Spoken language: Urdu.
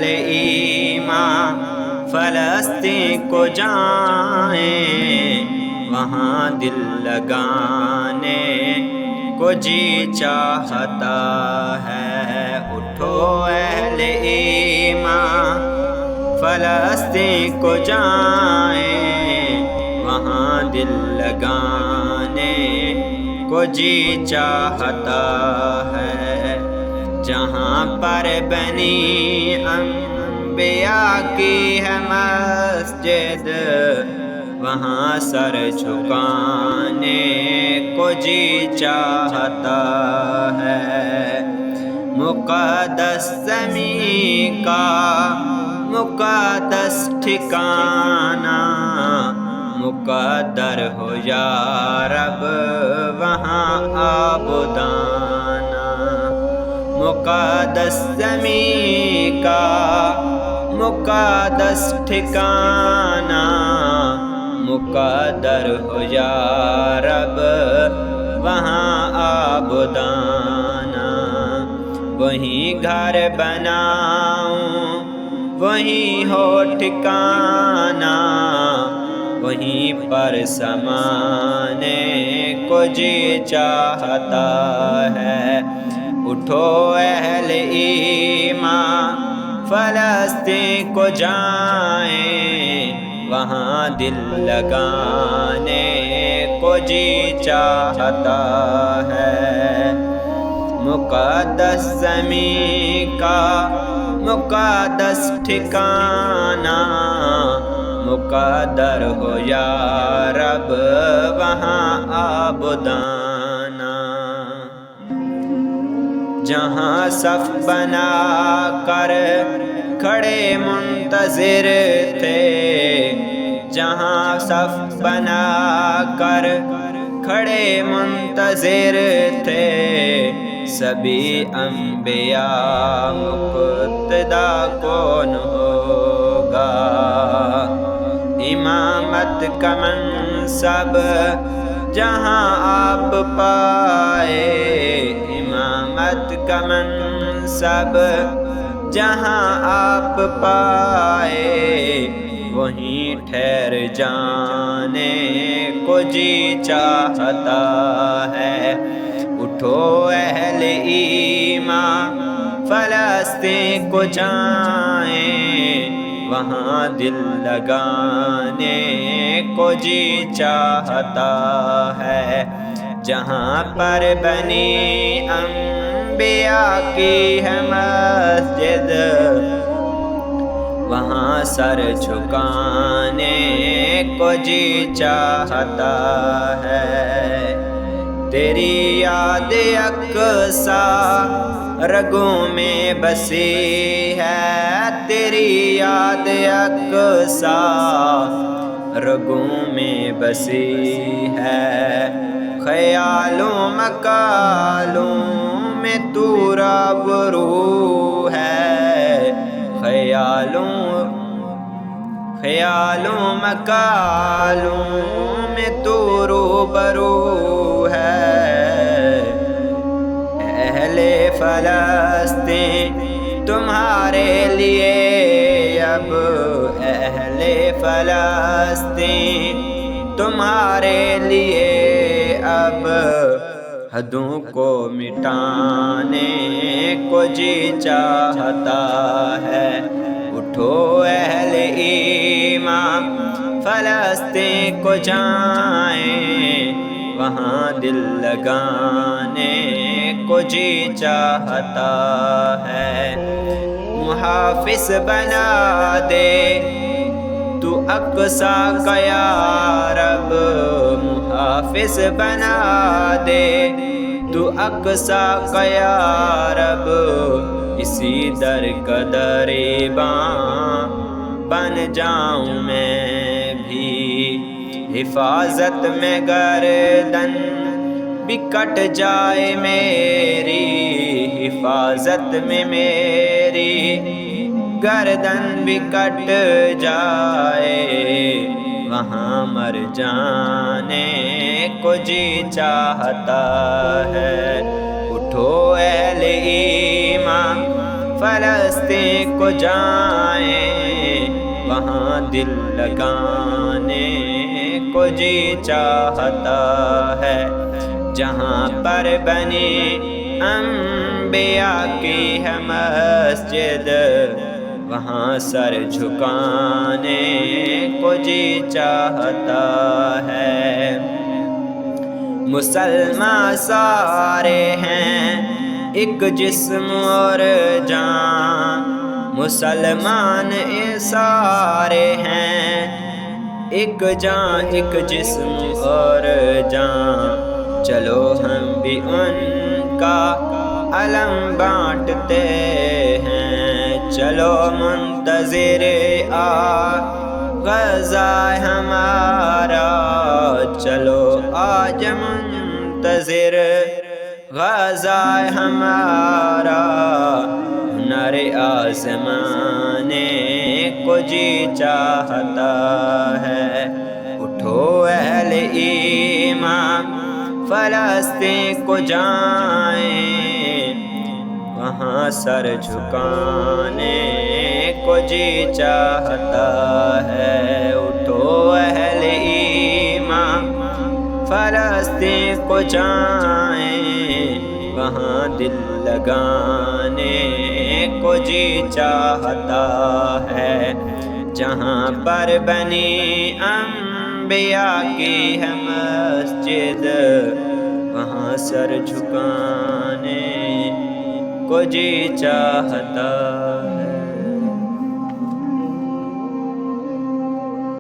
ایمان فلسطین کو جائیں، وہاں دل لگانے کو جی چاہتا ہے۔ اٹھو اہل ایمان فلسطین کو جائیں، وہاں دل لگانے کو جی چاہتا ہے۔ جہاں پر بنی انبیاء کی ہے مسجد، وہاں سر جھکانے کو جی چاہتا ہے۔ مقدس زمین کا مقدس ٹھکانہ، مقدر ہو یا رب وہاں آبادانہ۔ مقدس زمین کا مقدس ٹھکانہ، مقدر ہو یا رب وہاں آبادانہ۔ وہیں گھر بناؤں، وہیں ہو ٹھکانہ، وہیں پر سمانے کو جی چاہتا ہے۔ اٹھو اہل ایمان فلسطین کو جائیں، وہاں دل لگانے کو جی چاہتا ہے۔ مقدس زمین کا مقدس ٹھکانہ، مقدر ہو یا رب وہاں آبادانہ۔ جہاں صف بنا کر کھڑے منتظر تھے، جہاں صف بنا کر کھڑے منتظر تھے، سبھی انبیاء مقتدا کون ہوگا؟ امامت کا منصب جہاں آپ پائے، امامت کا منصب جہاں آپ پائے، وہیں ٹھہر جانے کو جی چاہتا ہے۔ اٹھو اہل ایمان فلسطین کو جائیں، وہاں دل لگانے کو جی چاہتا ہے۔ جہاں پر بنی انبیاء کی ہے مسجد، وہاں سر جھکانے کو جی چاہتا ہے۔ تیری یاد یکساں رگوں میں بسی ہے، تیری یاد یکساں رگوں میں بسی ہے۔ خیالوں مکالوں میں تو روبرو ہے، خیالوں مکالوں میں تو روبرو ہے۔ اہل فلسطین تمہارے لیے اب، اہل فلسطین تمہارے لیے اب، حدوں کو مٹانے کو جی چاہتا ہے۔ اٹھو اہل ایمان فلسطین کو جائیں، وہاں دل لگانے کو جی چاہتا ہے۔ محافظ بنا دے تو اقصیٰ کا یا رب، محافظ بنا دے تو اقصیٰ کا یا رب، اسی در کا گریباں بن جاؤں میں بھی۔ حفاظت میں گردن بھی کٹ جائے میری، حفاظت میں میری گردن بھی کٹ جائے، وہاں مر جانے کو جی چاہتا ہے۔ اٹھو اہل ایمان فلسطین کو جائیں وہاں دل لگانے کو جی چاہتا ہے، جہاں پر بنی انبیاء کی ہے مسجد وہاں سر جھکانے کو جی چاہتا ہے۔ مسلمان سارے ہیں ایک جسم اور جان، مسلمان سارے ہیں ایک جان ایک جسم اور جان، چلو ہم بھی ان کا علم بانٹتے ہیں، چلو منتظر غزہ ہمارا، چلو آج منتظر غزہ ہمارا، ہنر آزمانے کو جی چاہتا ہے۔ اٹھو اہل ایمان فلسطین کو جائیں وہاں سر جھکانے کو جی چاہتا ہے، اٹھو اہل ایمان فلسطین کو جائیں وہاں دل لگانے کو جی چاہتا ہے، جہاں پر بنی انبیاء کی ہے مسجد وہاں سر جھکانے کو جی چاہتا